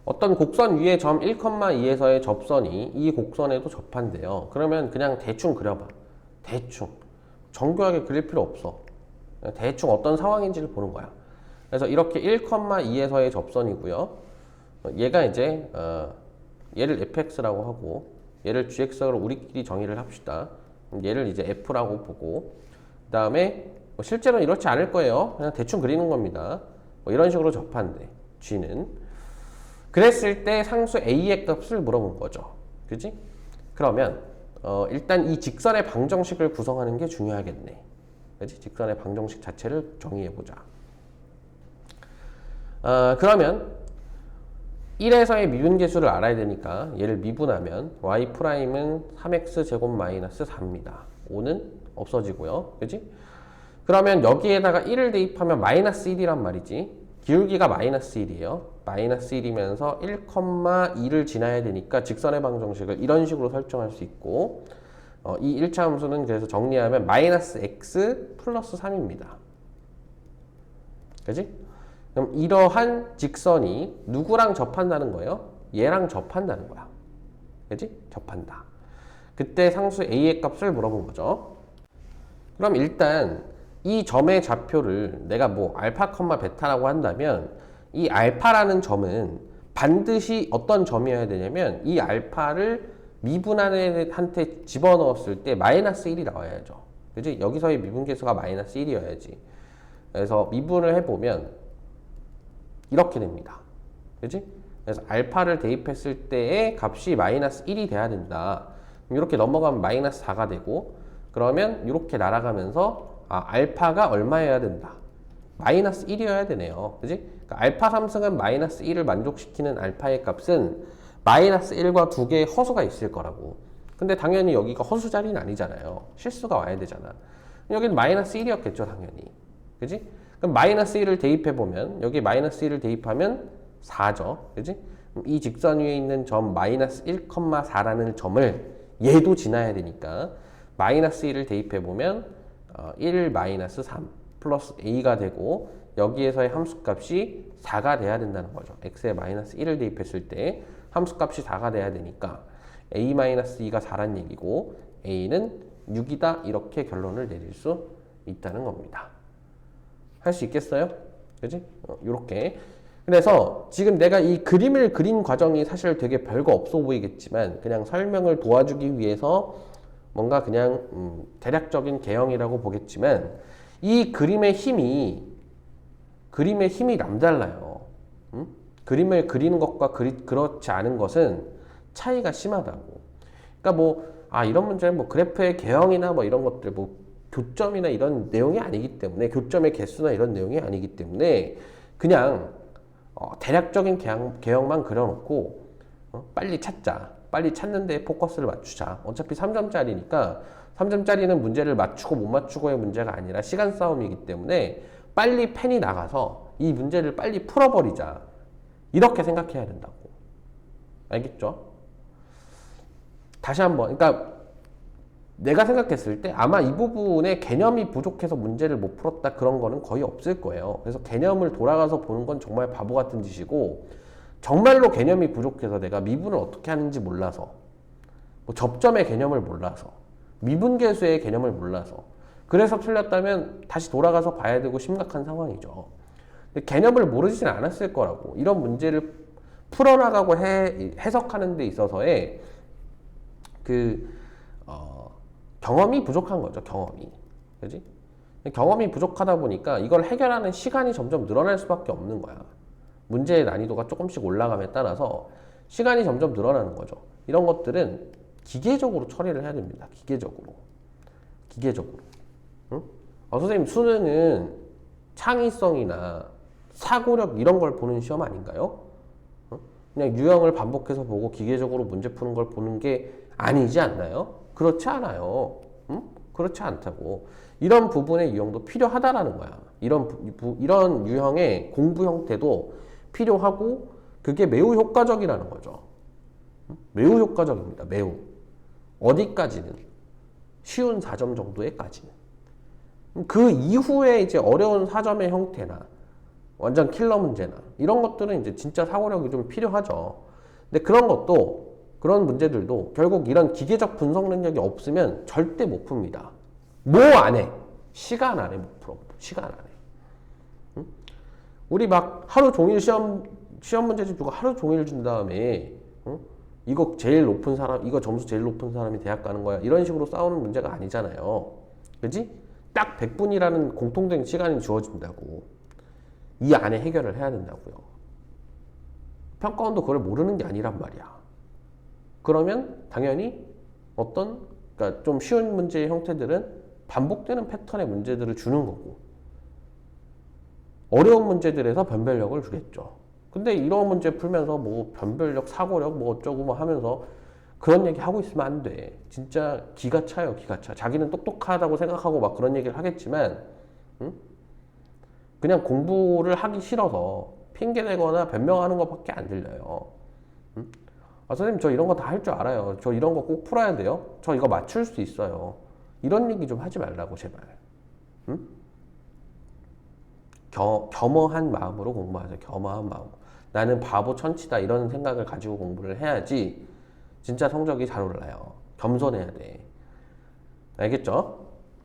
어떤 곡선 위에 점 1,2에서의 접선이 이 곡선에도 접한대요. 그러면 그냥 대충 그려봐. 대충. 정교하게 그릴 필요 없어. 대충 어떤 상황인지를 보는 거야. 그래서 이렇게 1,2에서의 접선이고요. 얘가 이제 얘를 fx라고 하고 얘를 gx로 우리끼리 정의를 합시다. 얘를 이제 f라고 보고 그 다음에 실제로는 이렇지 않을 거예요. 그냥 대충 그리는 겁니다. 이런 식으로 접한대. g는. 그랬을 때 상수 a의 값을 물어본 거죠. 그지? 그러면 일단 이 직선의 방정식을 구성하는 게 중요하겠네. 그지? 직선의 방정식 자체를 정의해보자. 그러면 1에서의 미분계수를 알아야 되니까 얘를 미분하면 y'은 3x제곱 마이너스 4입니다. 5는 없어지고요. 그지? 그러면 여기에다가 1을 대입하면 마이너스 1이란 말이지. 기울기가 마이너스 1이에요. 마이너스 1이면서 1,2를 지나야 되니까 직선의 방정식을 이런 식으로 설정할 수 있고 이 1차 함수는 그래서 정리하면 마이너스 x 플러스 3입니다. 그지? 그럼 이러한 직선이 누구랑 접한다는 거예요? 얘랑 접한다는 거야. 그지? 접한다. 그때 상수 a의 값을 물어본 거죠. 그럼 일단 이 점의 좌표를 내가 뭐 알파, 베타라고 한다면 이 알파라는 점은 반드시 어떤 점이어야 되냐면 이 알파를 미분한한테 집어넣었을 때 마이너스 1이 나와야죠. 그지? 여기서의 미분계수가 마이너스 1이어야지. 그래서 미분을 해보면 이렇게 됩니다. 그지? 그래서 알파를 대입했을 때의 값이 마이너스 1이 돼야 된다. 이렇게 넘어가면 마이너스 4가 되고 그러면 이렇게 날아가면서 알파가 얼마여야 된다. 마이너스 1이어야 되네요. 그지? 그러니까 알파 3승은 마이너스 1을 만족시키는 알파의 값은 마이너스 1과 두 개의 허수가 있을 거라고. 근데 당연히 여기가 허수 자리는 아니잖아요. 실수가 와야 되잖아. 여기는 마이너스 1이었겠죠, 당연히. 그지? 그럼 마이너스 1을 대입해보면 여기 마이너스 1을 대입하면 4죠. 그지? 이 직선 위에 있는 점 마이너스 1,4라는 점을 얘도 지나야 되니까 마이너스 1을 대입해보면 1 마이너스 3 플러스 a가 되고 여기에서의 함수값이 4가 돼야 된다는 거죠. x에 마이너스 1을 대입했을 때 함수값이 4가 돼야 되니까 a 마이너스 2가 4란 얘기고 a는 6이다 이렇게 결론을 내릴 수 있다는 겁니다. 할 수 있겠어요? 그지? 요렇게. 그래서 지금 내가 이 그림을 그린 과정이 사실 되게 별거 없어 보이겠지만 그냥 설명을 도와주기 위해서 뭔가 그냥 대략적인 개형이라고 보겠지만 이 그림의 힘이 남달라요. 그림을 그리는 것과 그렇지 않은 것은 차이가 심하다고. 그러니까 이런 문제는 그래프의 개형이나 이런 것들 교점이나 이런 내용이 아니기 때문에 교점의 개수나 이런 내용이 아니기 때문에 그냥 대략적인 개형만 그려놓고 빨리 찾자. 빨리 찾는 데 포커스를 맞추자. 어차피 3점짜리니까 3점짜리는 문제를 맞추고 못 맞추고의 문제가 아니라 시간 싸움이기 때문에 빨리 펜이 나가서 이 문제를 빨리 풀어버리자. 이렇게 생각해야 된다고. 알겠죠? 다시 한번. 그러니까 내가 생각했을 때 아마 이 부분에 개념이 부족해서 문제를 못 풀었다 그런 거는 거의 없을 거예요. 그래서 개념을 돌아가서 보는 건 정말 바보 같은 짓이고 정말로 개념이 부족해서 내가 미분을 어떻게 하는지 몰라서 접점의 개념을 몰라서 미분계수의 개념을 몰라서 그래서 틀렸다면 다시 돌아가서 봐야 되고 심각한 상황이죠. 근데 개념을 모르진 않았을 거라고. 이런 문제를 풀어나가고 해석하는 데 있어서의 경험이 부족한 거죠. 경험이. 그지? 경험이 부족하다 보니까 이걸 해결하는 시간이 점점 늘어날 수밖에 없는 거야. 문제의 난이도가 조금씩 올라감에 따라서 시간이 점점 늘어나는 거죠. 이런 것들은 기계적으로 처리를 해야 됩니다. 기계적으로. 응? 선생님, 수능은 창의성이나 사고력 이런 걸 보는 시험 아닌가요? 그냥 유형을 반복해서 보고 기계적으로 문제 푸는 걸 보는 게 아니지 않나요? 그렇지 않아요. 응? 그렇지 않다고. 이런 부분의 유형도 필요하다라는 거야. 이런 유형의 공부 형태도 필요하고 그게 매우 효과적이라는 거죠. 매우 효과적입니다. 매우. 어디까지는? 쉬운 4점 정도에까지는. 그 이후에 이제 어려운 4점의 형태나 완전 킬러 문제나 이런 것들은 이제 진짜 사고력이 좀 필요하죠. 근데 그런 것도 그런 문제들도 결국 이런 기계적 분석 능력이 없으면 절대 못 풉니다. 뭐 안 해? 시간 안에 못 풀어. 시간 안에. 응? 우리 막 하루 종일 시험 문제집 주고 하루 종일 준 다음에 응? 이거 제일 높은 사람, 이거 점수 제일 높은 사람이 대학 가는 거야. 이런 식으로 싸우는 문제가 아니잖아요. 그지? 딱 100분이라는 공통된 시간이 주어진다고. 이 안에 해결을 해야 된다고요. 평가원도 그걸 모르는 게 아니란 말이야. 그러면 당연히 그러니까 좀 쉬운 문제의 형태들은 반복되는 패턴의 문제들을 주는 거고, 어려운 문제들에서 변별력을 주겠죠. 근데 이런 문제 풀면서 뭐 변별력, 사고력 뭐 어쩌고 뭐 하면서 그런 얘기 하고 있으면 안 돼. 진짜 기가 차요, 기가 차. 자기는 똑똑하다고 생각하고 막 그런 얘기를 하겠지만, 응? 그냥 공부를 하기 싫어서 핑계대거나 변명하는 것밖에 안 들려요. 응? 아, 선생님, 저 이런 거 다 할 줄 알아요. 저 이런 거 꼭 풀어야 돼요. 저 이거 맞출 수 있어요. 이런 얘기 좀 하지 말라고, 제발. 응? 겸허한 마음으로 공부하세요. 겸허한 마음. 나는 바보 천치다 이런 생각을 가지고 공부를 해야지 진짜 성적이 잘 올라요. 겸손해야 돼. 알겠죠?